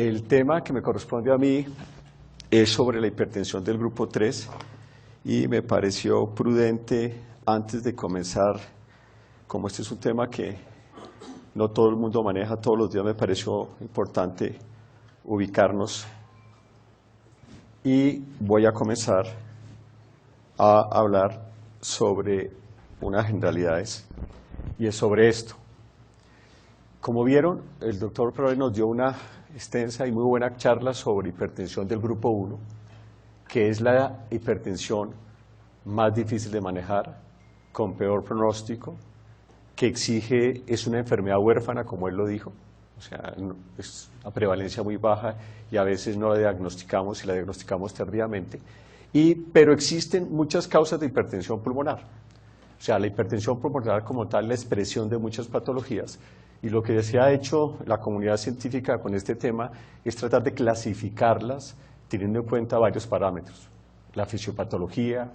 El tema que me corresponde a mí es sobre la hipertensión del grupo 3 y me pareció prudente, antes de comenzar, como este es un tema que no todo el mundo maneja todos los días, me pareció importante ubicarnos y voy a comenzar a hablar sobre unas generalidades y es sobre esto. Como vieron, el doctor Proe nos dio una extensa y muy buena charla sobre hipertensión del grupo 1, que es la hipertensión más difícil de manejar, con peor pronóstico, que es una enfermedad huérfana, como él lo dijo, o sea, es una prevalencia muy baja y a veces no la diagnosticamos y la diagnosticamos tardíamente, pero existen muchas causas de hipertensión pulmonar. O sea, la hipertensión pulmonar como tal, la expresión de muchas patologías, y lo que se ha hecho la comunidad científica con este tema es tratar de clasificarlas teniendo en cuenta varios parámetros: la fisiopatología,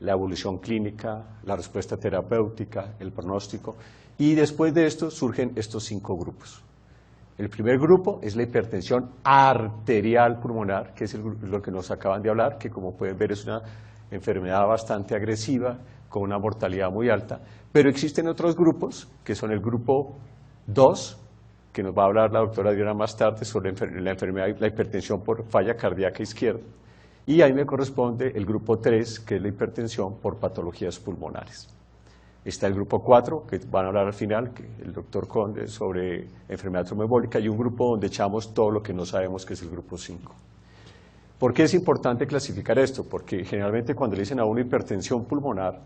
la evolución clínica, la respuesta terapéutica, el pronóstico, y después de esto surgen estos 5 grupos. El primer grupo es la hipertensión arterial pulmonar, que es lo que nos acaban de hablar, que como pueden ver es una enfermedad bastante agresiva, con una mortalidad muy alta, pero existen otros grupos, que son el grupo 2, que nos va a hablar la doctora Diana más tarde sobre la enfermedad, la hipertensión por falla cardíaca izquierda, y ahí me corresponde el grupo 3, que es la hipertensión por patologías pulmonares. Está el grupo 4, que van a hablar al final, que el doctor Conde, sobre enfermedad tromboembólica, y un grupo donde echamos todo lo que no sabemos, que es el grupo 5. ¿Por qué es importante clasificar esto? Porque generalmente cuando le dicen a uno hipertensión pulmonar,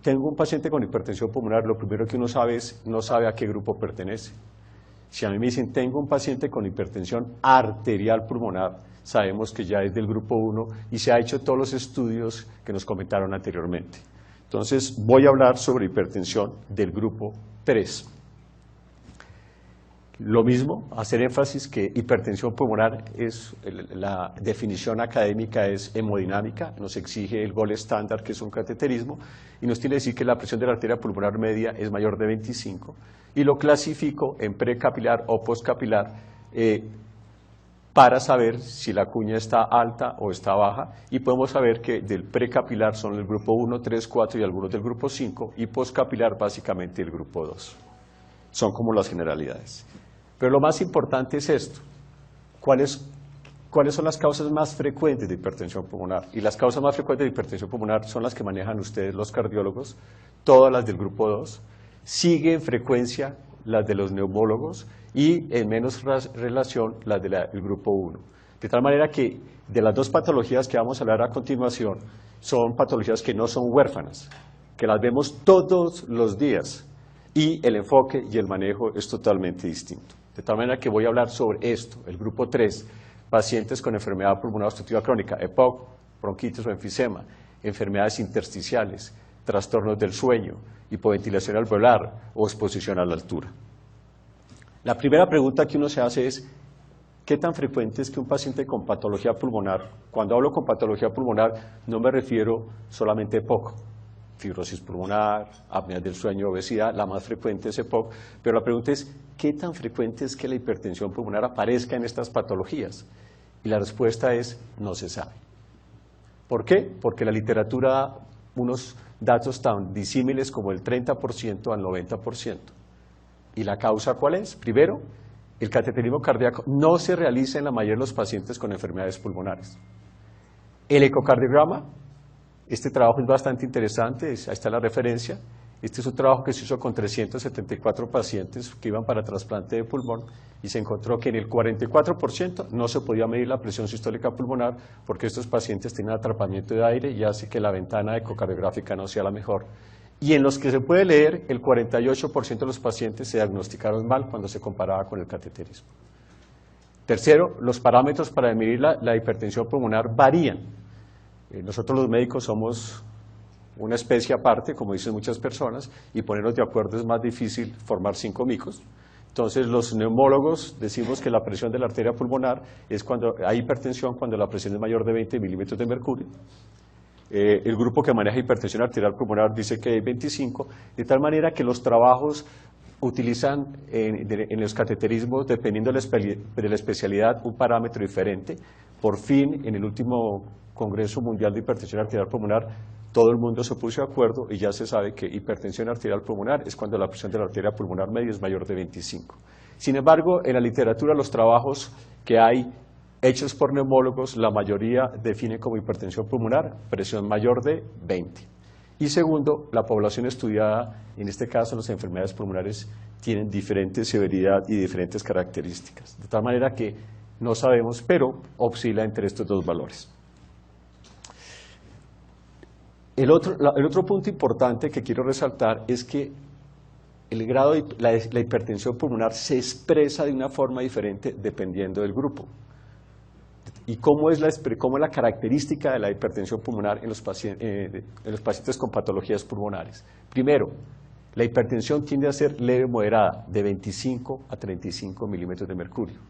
tengo un paciente con hipertensión pulmonar, lo primero que uno sabe es, no sabe a qué grupo pertenece. Si a mí me dicen, tengo un paciente con hipertensión arterial pulmonar, sabemos que ya es del grupo 1 y se ha hecho todos los estudios que nos comentaron anteriormente. Entonces, voy a hablar sobre hipertensión del grupo 3. Lo mismo, hacer énfasis que hipertensión pulmonar la definición académica es hemodinámica, nos exige el gol estándar, que es un cateterismo, y nos tiene que decir que la presión de la arteria pulmonar media es mayor de 25, y lo clasifico en precapilar o postcapilar para saber si la cuña está alta o está baja, y podemos saber que del precapilar son el grupo 1, 3, 4 y algunos del grupo 5, y postcapilar básicamente el grupo 2. Son como las generalidades. Pero lo más importante es esto: ¿cuáles son las causas más frecuentes de hipertensión pulmonar? Y las causas más frecuentes de hipertensión pulmonar son las que manejan ustedes los cardiólogos, todas las del grupo 2, sigue en frecuencia las de los neumólogos y en menos relación las del grupo 1. De tal manera que de las 2 patologías que vamos a hablar a continuación son patologías que no son huérfanas, que las vemos todos los días y el enfoque y el manejo es totalmente distinto. De tal manera que voy a hablar sobre esto, el grupo 3, pacientes con enfermedad pulmonar obstructiva crónica, EPOC, bronquitis o enfisema, enfermedades intersticiales, trastornos del sueño, hipoventilación alveolar o exposición a la altura. La primera pregunta que uno se hace es, ¿qué tan frecuente es que un paciente con patología pulmonar? Cuando hablo con patología pulmonar no me refiero solamente a EPOC, fibrosis pulmonar, apnea del sueño, obesidad, la más frecuente es EPOC, pero la pregunta es, ¿qué tan frecuente es que la hipertensión pulmonar aparezca en estas patologías? Y la respuesta es, no se sabe. ¿Por qué? Porque la literatura da unos datos tan disímiles como el 30% al 90%. ¿Y la causa cuál es? Primero, el cateterismo cardíaco no se realiza en la mayoría de los pacientes con enfermedades pulmonares. El ecocardiograma, este trabajo es bastante interesante, ahí está la referencia. Este es un trabajo que se hizo con 374 pacientes que iban para trasplante de pulmón y se encontró que en el 44% no se podía medir la presión sistólica pulmonar porque estos pacientes tienen atrapamiento de aire y hace que la ventana ecocardiográfica no sea la mejor. Y en los que se puede leer, el 48% de los pacientes se diagnosticaron mal cuando se comparaba con el cateterismo. Tercero, los parámetros para medir la hipertensión pulmonar varían. Nosotros los médicos somos una especie aparte, como dicen muchas personas, y ponernos de acuerdo es más difícil formar 5 micos. Entonces los neumólogos decimos que la presión de la arteria pulmonar es cuando hay hipertensión, cuando la presión es mayor de 20 milímetros de mercurio. El grupo que maneja hipertensión arterial pulmonar dice que hay 25, de tal manera que los trabajos utilizan en los cateterismos, dependiendo de la especialidad, un parámetro diferente. Por fin, en el último Congreso Mundial de Hipertensión Arterial Pulmonar, todo el mundo se puso de acuerdo y ya se sabe que hipertensión arterial pulmonar es cuando la presión de la arteria pulmonar media es mayor de 25. Sin embargo, en la literatura, los trabajos que hay hechos por neumólogos, la mayoría definen como hipertensión pulmonar presión mayor de 20. Y segundo, la población estudiada, en este caso las enfermedades pulmonares, tienen diferente severidad y diferentes características. De tal manera que no sabemos, pero oscila entre estos dos valores. El otro punto importante que quiero resaltar es que el grado de la hipertensión pulmonar se expresa de una forma diferente dependiendo del grupo. ¿Y cómo es la característica de la hipertensión pulmonar en los pacientes con patologías pulmonares? Primero, la hipertensión tiende a ser leve moderada, de 25 a 35 milímetros de mercurio.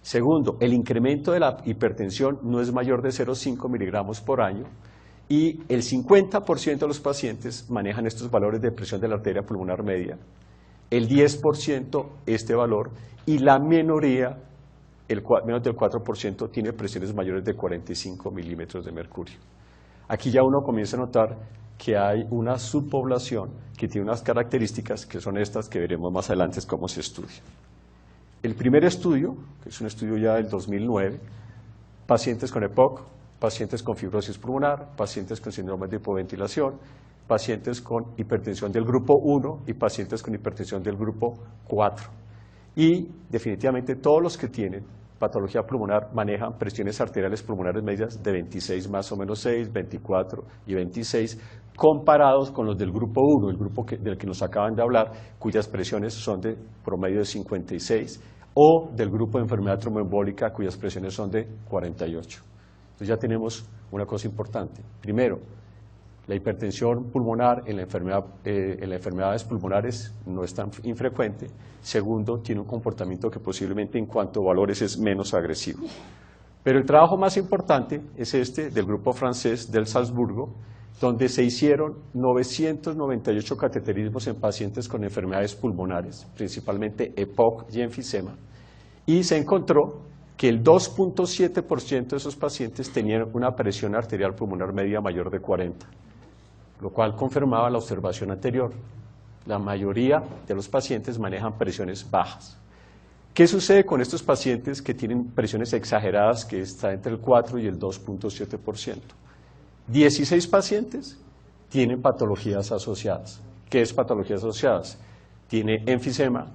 Segundo, el incremento de la hipertensión no es mayor de 0,5 miligramos por año y el 50% de los pacientes manejan estos valores de presión de la arteria pulmonar media, el 10% este valor y la minoría, menos del 4%, tiene presiones mayores de 45 milímetros de mercurio. Aquí ya uno comienza a notar que hay una subpoblación que tiene unas características que son estas que veremos más adelante cómo se estudia. El primer estudio, que es un estudio ya del 2009, pacientes con EPOC, pacientes con fibrosis pulmonar, pacientes con síndrome de hipoventilación, pacientes con hipertensión del grupo 1 y pacientes con hipertensión del grupo 4. Y definitivamente todos los que tienen patología pulmonar manejan presiones arteriales pulmonares medias de 26 más o menos 6, 24 y 26, comparados con los del grupo 1, el grupo del que nos acaban de hablar, cuyas presiones son de promedio de 56, o del grupo de enfermedad tromboembólica, cuyas presiones son de 48. Entonces ya tenemos una cosa importante. Primero, la hipertensión pulmonar en las enfermedades pulmonares no es tan infrecuente. Segundo, tiene un comportamiento que posiblemente en cuanto a valores es menos agresivo. Pero el trabajo más importante es este del grupo francés del Salzburgo, donde se hicieron 998 cateterismos en pacientes con enfermedades pulmonares, principalmente EPOC y enfisema, y se encontró que el 2.7% de esos pacientes tenían una presión arterial pulmonar media mayor de 40, lo cual confirmaba la observación anterior. La mayoría de los pacientes manejan presiones bajas. ¿Qué sucede con estos pacientes que tienen presiones exageradas, que está entre el 4 y el 2.7%? 16 pacientes tienen patologías asociadas. ¿Qué es patologías asociadas? Tiene enfisema,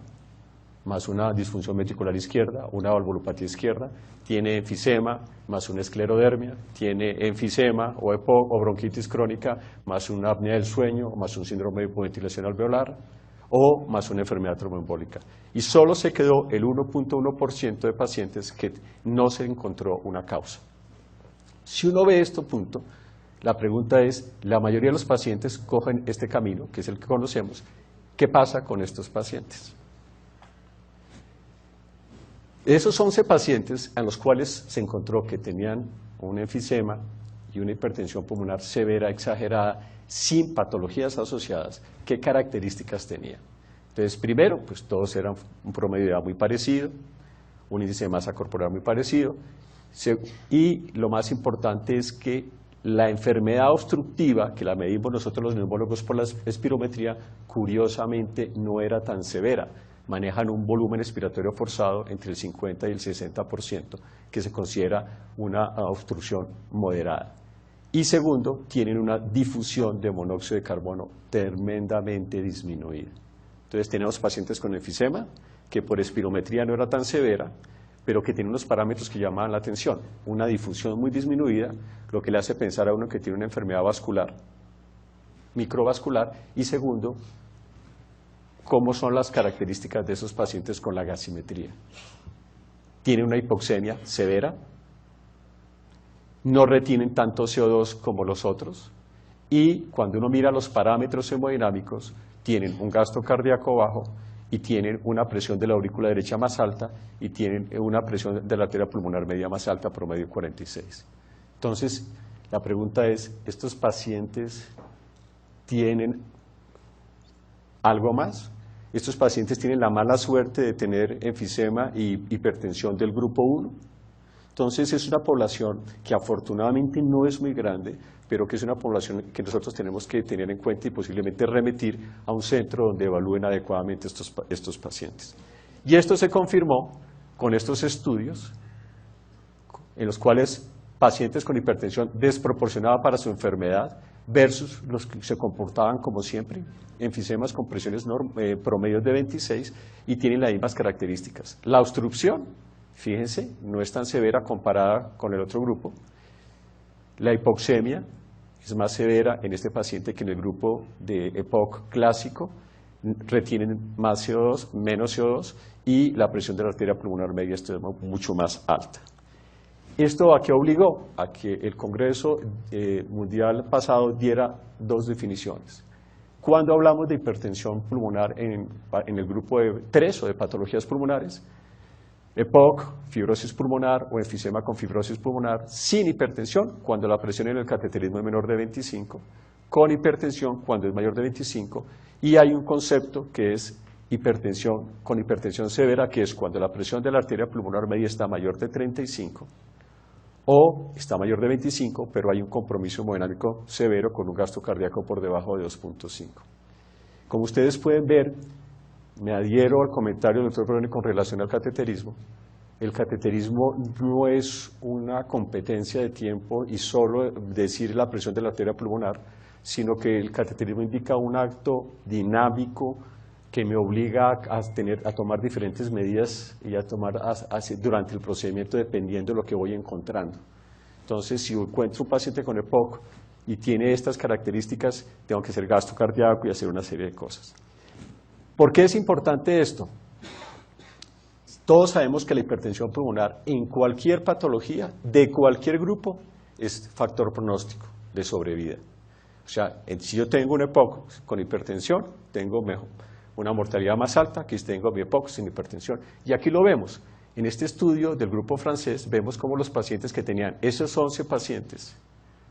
más una disfunción ventricular izquierda, una valvulopatía izquierda, tiene enfisema más una esclerodermia, tiene enfisema o EPOC o bronquitis crónica más una apnea del sueño, más un síndrome de hipoventilación alveolar o más una enfermedad tromboembólica. Y solo se quedó el 1.1% de pacientes que no se encontró una causa. Si uno ve este punto, la pregunta es, la mayoría de los pacientes cogen este camino, que es el que conocemos. ¿Qué pasa con estos pacientes? Esos 11 pacientes a los cuales se encontró que tenían un enfisema y una hipertensión pulmonar severa, exagerada, sin patologías asociadas, ¿qué características tenían? Entonces, primero, pues todos eran un promedio de edad muy parecido, un índice de masa corporal muy parecido, y lo más importante es que la enfermedad obstructiva, que la medimos nosotros los neumólogos por la espirometría, curiosamente no era tan severa. Manejan un volumen expiratorio forzado entre el 50 y el 60%, que se considera una obstrucción moderada. Y segundo, tienen una difusión de monóxido de carbono tremendamente disminuida. Entonces tenemos pacientes con enfisema, que por espirometría no era tan severa, pero que tiene unos parámetros que llamaban la atención. Una difusión muy disminuida, lo que le hace pensar a uno que tiene una enfermedad vascular, microvascular, y segundo, cómo son las características de esos pacientes con la gasimetría. Tienen una hipoxemia severa, no retienen tanto CO2 como los otros, y cuando uno mira los parámetros hemodinámicos, tienen un gasto cardíaco bajo, y tienen una presión de la aurícula derecha más alta y tienen una presión de la arteria pulmonar media más alta, promedio 46. Entonces, la pregunta es, ¿estos pacientes tienen algo más? Estos pacientes tienen la mala suerte de tener enfisema y hipertensión del grupo 1. Entonces es una población que afortunadamente no es muy grande, pero que es una población que nosotros tenemos que tener en cuenta y posiblemente remitir a un centro donde evalúen adecuadamente estos pacientes. Y esto se confirmó con estos estudios en los cuales pacientes con hipertensión desproporcionada para su enfermedad versus los que se comportaban como siempre, enfisemas con presiones promedios de 26 y tienen las mismas características. La obstrucción, fíjense, no es tan severa comparada con el otro grupo. La hipoxemia es más severa en este paciente que en el grupo de EPOC clásico, retienen más CO2, menos CO2 y la presión de la arteria pulmonar media es mucho más alta. ¿Esto a qué obligó? A que el Congreso Mundial pasado diera dos definiciones. Cuando hablamos de hipertensión pulmonar en el grupo de 3 o de patologías pulmonares, EPOC, fibrosis pulmonar o enfisema con fibrosis pulmonar, sin hipertensión, cuando la presión en el cateterismo es menor de 25, con hipertensión cuando es mayor de 25, y hay un concepto que es hipertensión con hipertensión severa, que es cuando la presión de la arteria pulmonar media está mayor de 35, o está mayor de 25, pero hay un compromiso hemodinámico severo con un gasto cardíaco por debajo de 2.5. Como ustedes pueden ver, me adhiero al comentario del Dr. Brone con relación al cateterismo. El cateterismo no es una competencia de tiempo y solo decir la presión de la arteria pulmonar, sino que el cateterismo indica un acto dinámico que me obliga a tomar diferentes medidas y a tomar durante el procedimiento dependiendo de lo que voy encontrando. Entonces, si encuentro un paciente con EPOC y tiene estas características, tengo que hacer gasto cardíaco y hacer una serie de cosas. ¿Por qué es importante esto? Todos sabemos que la hipertensión pulmonar en cualquier patología, de cualquier grupo, es factor pronóstico de sobrevida. O sea, si yo tengo un EPOC con hipertensión, tengo una mortalidad más alta que si tengo mi EPOC sin hipertensión. Y aquí lo vemos. En este estudio del grupo francés, vemos cómo los pacientes que tenían esos 11 pacientes,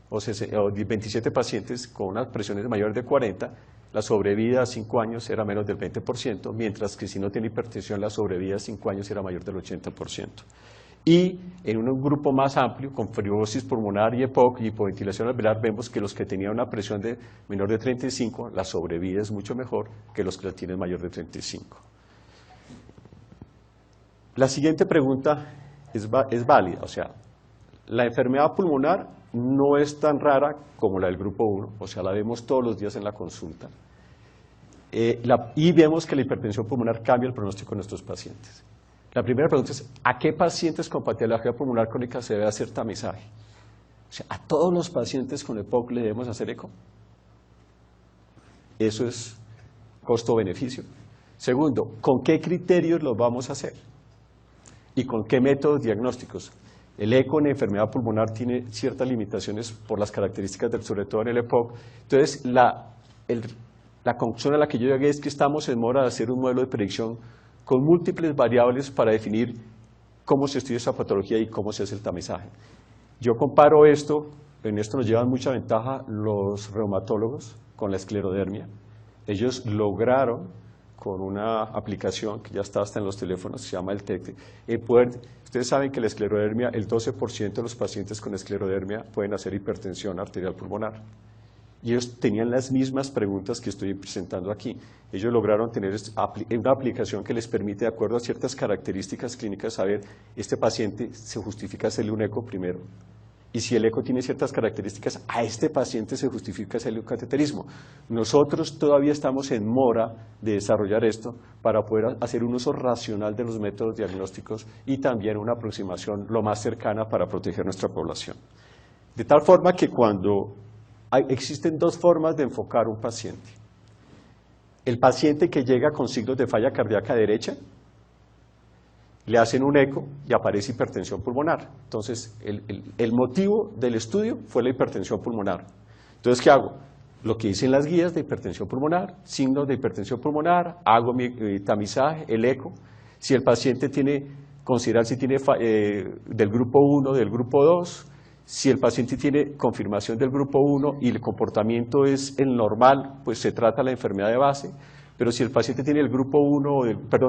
o 27 pacientes con unas presiones mayores de 40, la sobrevida a 5 años era menos del 20%, mientras que si no tiene hipertensión, la sobrevida a 5 años era mayor del 80%. Y en un grupo más amplio, con fibrosis pulmonar y EPOC y hipoventilación alveolar, vemos que los que tenían una presión menor de 35, la sobrevida es mucho mejor que los que la tienen mayor de 35. La siguiente pregunta es válida, o sea, la enfermedad pulmonar no es tan rara como la del grupo 1, o sea, la vemos todos los días en la consulta. Y vemos que la hipertensión pulmonar cambia el pronóstico de nuestros pacientes. La primera pregunta es, ¿a qué pacientes con patología pulmonar crónica se debe hacer tamizaje? O sea, ¿a todos los pacientes con EPOC le debemos hacer eco? Eso es costo-beneficio. Segundo, ¿con qué criterios los vamos a hacer? ¿Y con qué métodos diagnósticos? El eco en enfermedad pulmonar tiene ciertas limitaciones por las características, sobre todo en el EPOC. Entonces, la conclusión a la que yo llegué es que estamos en mora de hacer un modelo de predicción con múltiples variables para definir cómo se estudia esa patología y cómo se hace el tamizaje. Yo comparo esto, en esto nos llevan mucha ventaja los reumatólogos con la esclerodermia. Ellos lograron, con una aplicación que ya está hasta en los teléfonos, se llama el TEC, ustedes saben que la esclerodermia, el 12% de los pacientes con esclerodermia pueden hacer hipertensión arterial pulmonar. Y ellos tenían las mismas preguntas que estoy presentando aquí. Ellos lograron tener una aplicación que les permite, de acuerdo a ciertas características clínicas, saber, este paciente se justifica hacerle un eco primero. Y si el eco tiene ciertas características, a este paciente se justifica hacerle un cateterismo. Nosotros todavía estamos en mora de desarrollar esto para poder hacer un uso racional de los métodos diagnósticos y también una aproximación lo más cercana para proteger nuestra población. De tal forma que existen dos formas de enfocar un paciente. El paciente que llega con signos de falla cardíaca derecha, le hacen un eco y aparece hipertensión pulmonar. Entonces, el motivo del estudio fue la hipertensión pulmonar. Entonces, ¿qué hago? Lo que dicen las guías de hipertensión pulmonar, signos de hipertensión pulmonar, hago mi tamizaje, el eco. Si el paciente considerar si tiene del grupo 1, del grupo 2, si el paciente tiene confirmación del grupo 1 y el comportamiento es el normal, pues se trata la enfermedad de base. Pero si el paciente tiene el grupo 1,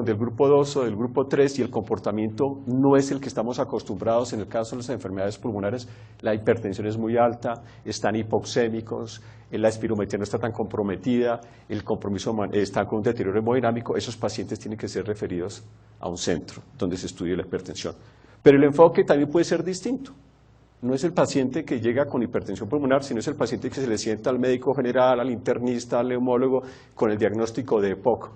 del grupo 2 o del grupo 3 y el comportamiento no es el que estamos acostumbrados, en el caso de las enfermedades pulmonares, la hipertensión es muy alta, están hipoxémicos, la espirometría no está tan comprometida, el compromiso está con un deterioro hemodinámico, esos pacientes tienen que ser referidos a un centro donde se estudie la hipertensión. Pero el enfoque también puede ser distinto. No es el paciente que llega con hipertensión pulmonar, sino es el paciente que se le sienta al médico general, al internista, al neumólogo, con el diagnóstico de EPOC.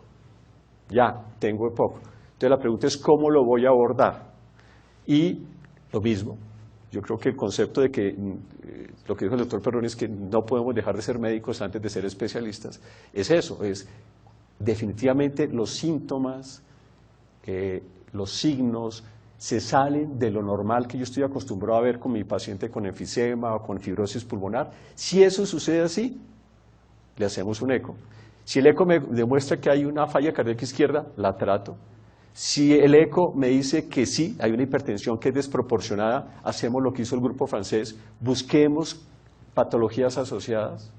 Ya, tengo EPOC. Entonces la pregunta es cómo lo voy a abordar. Y lo mismo, yo creo que el concepto de que, lo que dijo el doctor Perroni es que no podemos dejar de ser médicos antes de ser especialistas, es eso, es definitivamente los síntomas, los signos, se salen de lo normal que yo estoy acostumbrado a ver con mi paciente con enfisema o con fibrosis pulmonar. Si eso sucede así, le hacemos un eco. Si el eco me demuestra que hay una falla cardíaca izquierda, la trato. Si el eco me dice que sí, hay una hipertensión que es desproporcionada, hacemos lo que hizo el grupo francés, busquemos patologías asociadas.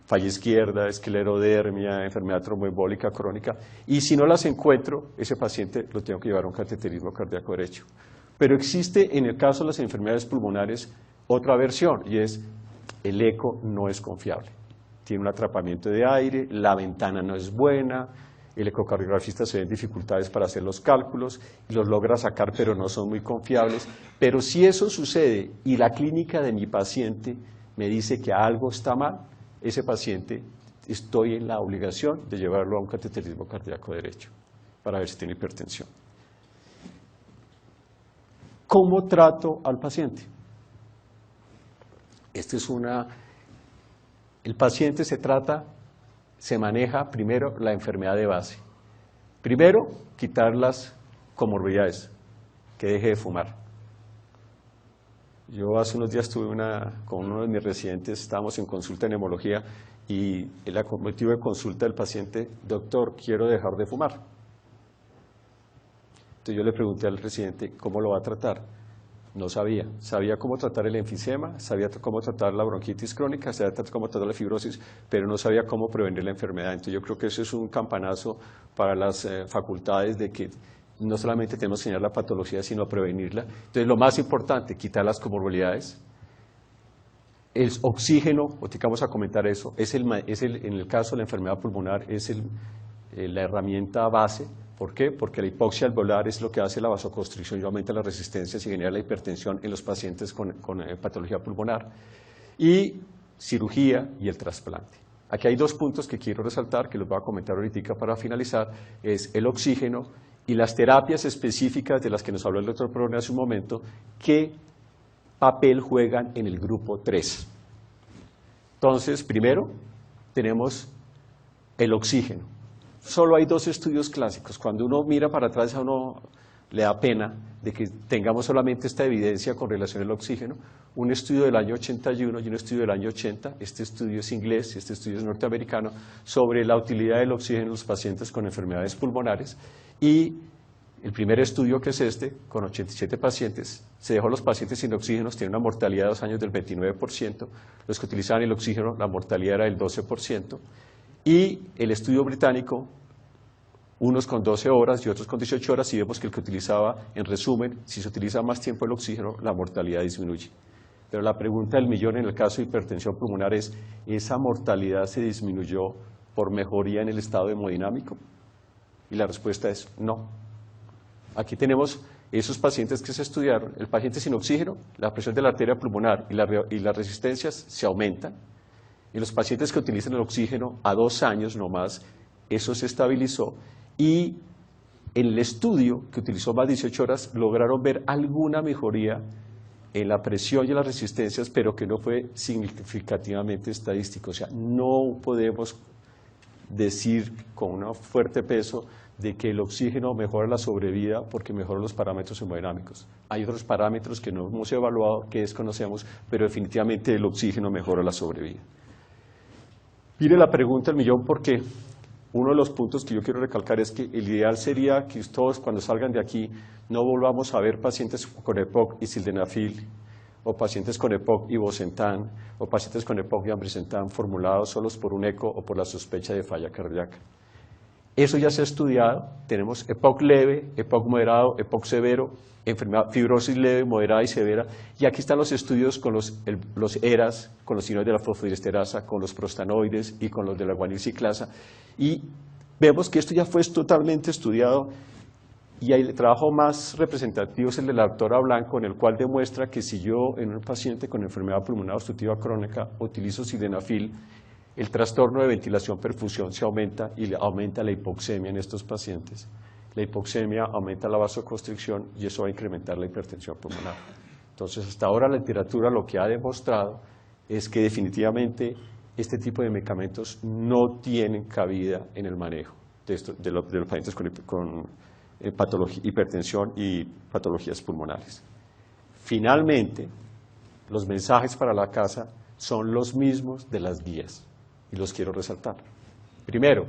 Falla izquierda, esclerodermia, enfermedad tromboembólica crónica, y si no las encuentro, ese paciente lo tengo que llevar a un cateterismo cardíaco derecho. Pero existe en el caso de las enfermedades pulmonares otra versión, y es el eco no es confiable. Tiene un atrapamiento de aire, la ventana no es buena, el ecocardiografista se ven dificultades para hacer los cálculos, y los logra sacar, pero no son muy confiables. Pero si eso sucede y la clínica de mi paciente me dice que algo está mal, ese paciente estoy en la obligación de llevarlo a un cateterismo cardíaco derecho para ver si tiene hipertensión. ¿Cómo trato al paciente? El paciente se maneja primero la enfermedad de base. Primero, quitar las comorbilidades, que deje de fumar. Yo hace unos días estuve con uno de mis residentes, estábamos en consulta de neumología y el motivo de consulta del paciente, doctor, quiero dejar de fumar. Entonces yo le pregunté al residente, ¿cómo lo va a tratar? No sabía. Sabía cómo tratar el enfisema, sabía cómo tratar la bronquitis crónica, sabía cómo tratar la fibrosis, pero no sabía cómo prevenir la enfermedad. Entonces yo creo que eso es un campanazo para las facultades de que no solamente tenemos que enseñar la patología, sino prevenirla. Entonces, lo más importante, quitar las comorbilidades. El oxígeno, ahorita vamos a comentar eso, en el caso de la enfermedad pulmonar, es la herramienta base. ¿Por qué? Porque la hipoxia alveolar es lo que hace la vasoconstricción y aumenta la resistencia y genera la hipertensión en los pacientes con patología pulmonar. Y cirugía y el trasplante. Aquí hay dos puntos que quiero resaltar, que los voy a comentar ahorita para finalizar, es el oxígeno y las terapias específicas de las que nos habló el doctor Perroni hace un momento, ¿qué papel juegan en el grupo 3? Entonces, primero, tenemos el oxígeno. Solo hay dos estudios clásicos. Cuando uno mira para atrás, a uno le da pena de que tengamos solamente esta evidencia con relación al oxígeno. Un estudio del año 81 y un estudio del año 80, este estudio es inglés, este estudio es norteamericano, sobre la utilidad del oxígeno en los pacientes con enfermedades pulmonares. Y el primer estudio, que es este, con 87 pacientes, se dejó a los pacientes sin oxígeno, tienen una mortalidad de 2 años del 29%, los que utilizaban el oxígeno, la mortalidad era del 12%, y el estudio británico, unos con 12 horas y otros con 18 horas, y vemos que el que utilizaba, en resumen, si se utiliza más tiempo el oxígeno, la mortalidad disminuye. Pero la pregunta del millón en el caso de hipertensión pulmonar es, ¿esa mortalidad se disminuyó por mejoría en el estado hemodinámico? Y la respuesta es no. Aquí tenemos esos pacientes que se estudiaron, el paciente sin oxígeno, la presión de la arteria pulmonar y las resistencias se aumentan. En los pacientes que utilizan el oxígeno a 2 años no más, eso se estabilizó. Y en el estudio, que utilizó más de 18 horas, lograron ver alguna mejoría en la presión y en las resistencias, pero que no fue significativamente estadístico. O sea, no podemos decir con un fuerte peso de que el oxígeno mejora la sobrevida porque mejora los parámetros hemodinámicos. Hay otros parámetros que no hemos evaluado, que desconocemos, pero definitivamente el oxígeno mejora la sobrevida. Mire la pregunta del millón, porque uno de los puntos que yo quiero recalcar es que el ideal sería que todos, cuando salgan de aquí, no volvamos a ver pacientes con EPOC y sildenafil o pacientes con EPOC y Bosentan, o pacientes con EPOC y ambrisentan formulados solos por un eco o por la sospecha de falla cardíaca. Eso ya se ha estudiado, tenemos EPOC leve, EPOC moderado, EPOC severo, enfermedad, fibrosis leve, moderada y severa, y aquí están los estudios con los ERAs, con los signos de la fosfodiesterasa, con los prostanoides y con los de la guanilciclasa, y vemos que esto ya fue totalmente estudiado, y el trabajo más representativo es el de la doctora Blanco, en el cual demuestra que si yo en un paciente con enfermedad pulmonar obstructiva crónica utilizo sildenafil, el trastorno de ventilación-perfusión se aumenta y aumenta la hipoxemia en estos pacientes. La hipoxemia aumenta la vasoconstricción y eso va a incrementar la hipertensión pulmonar. Entonces, hasta ahora la literatura lo que ha demostrado es que definitivamente este tipo de medicamentos no tienen cabida en el manejo de los pacientes con hipertensión y patologías pulmonares. Finalmente, los mensajes para la casa son los mismos de las guías y los quiero resaltar. Primero,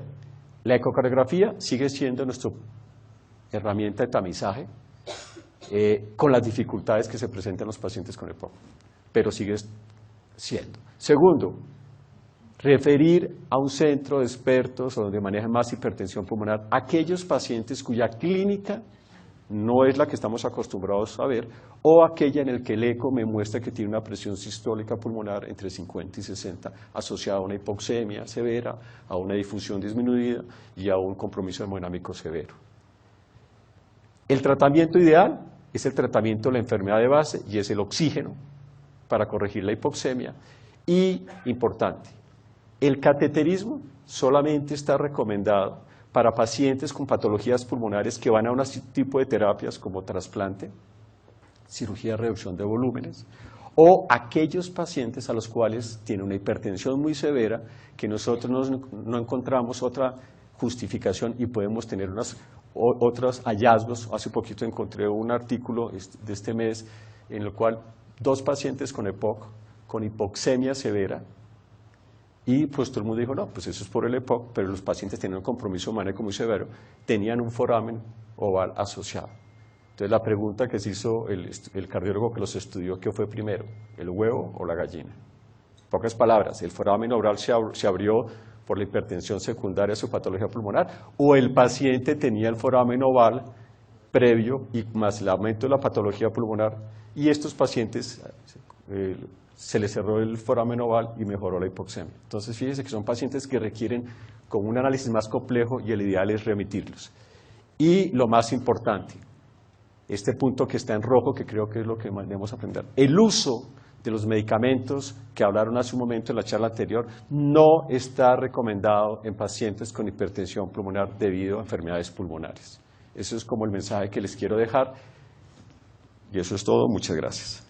la ecocardiografía sigue siendo nuestra herramienta de tamizaje con las dificultades que se presentan en los pacientes con EPOC, pero sigue siendo. Segundo, referir a un centro de expertos o donde manejan más hipertensión pulmonar aquellos pacientes cuya clínica no es la que estamos acostumbrados a ver o aquella en el que el eco me muestra que tiene una presión sistólica pulmonar entre 50 y 60 asociada a una hipoxemia severa, a una difusión disminuida y a un compromiso hemodinámico severo. El tratamiento ideal es el tratamiento de la enfermedad de base y es el oxígeno para corregir la hipoxemia y, importante, el cateterismo solamente está recomendado para pacientes con patologías pulmonares que van a un tipo de terapias como trasplante, cirugía de reducción de volúmenes, o aquellos pacientes a los cuales tiene una hipertensión muy severa que nosotros no encontramos otra justificación y podemos tener otros hallazgos. Hace poquito encontré un artículo de este mes en el cual 2 pacientes con EPOC, con hipoxemia severa, y pues todo el mundo dijo, no, pues eso es por el EPOC, pero los pacientes tenían un compromiso hemodinámico muy severo, tenían un foramen oval asociado. Entonces la pregunta que se hizo el cardiólogo que los estudió, ¿qué fue primero, el huevo o la gallina? En pocas palabras, ¿el foramen oval se abrió por la hipertensión secundaria a su patología pulmonar o el paciente tenía el foramen oval previo y más el aumento de la patología pulmonar y estos pacientes se les cerró el foramen oval y mejoró la hipoxemia? Entonces fíjense que son pacientes que requieren con un análisis más complejo y el ideal es remitirlos. Y lo más importante, este punto que está en rojo, que creo que es lo que más debemos aprender, el uso de los medicamentos que hablaron hace un momento en la charla anterior no está recomendado en pacientes con hipertensión pulmonar debido a enfermedades pulmonares. Eso es como el mensaje que les quiero dejar y eso es todo. Muchas gracias.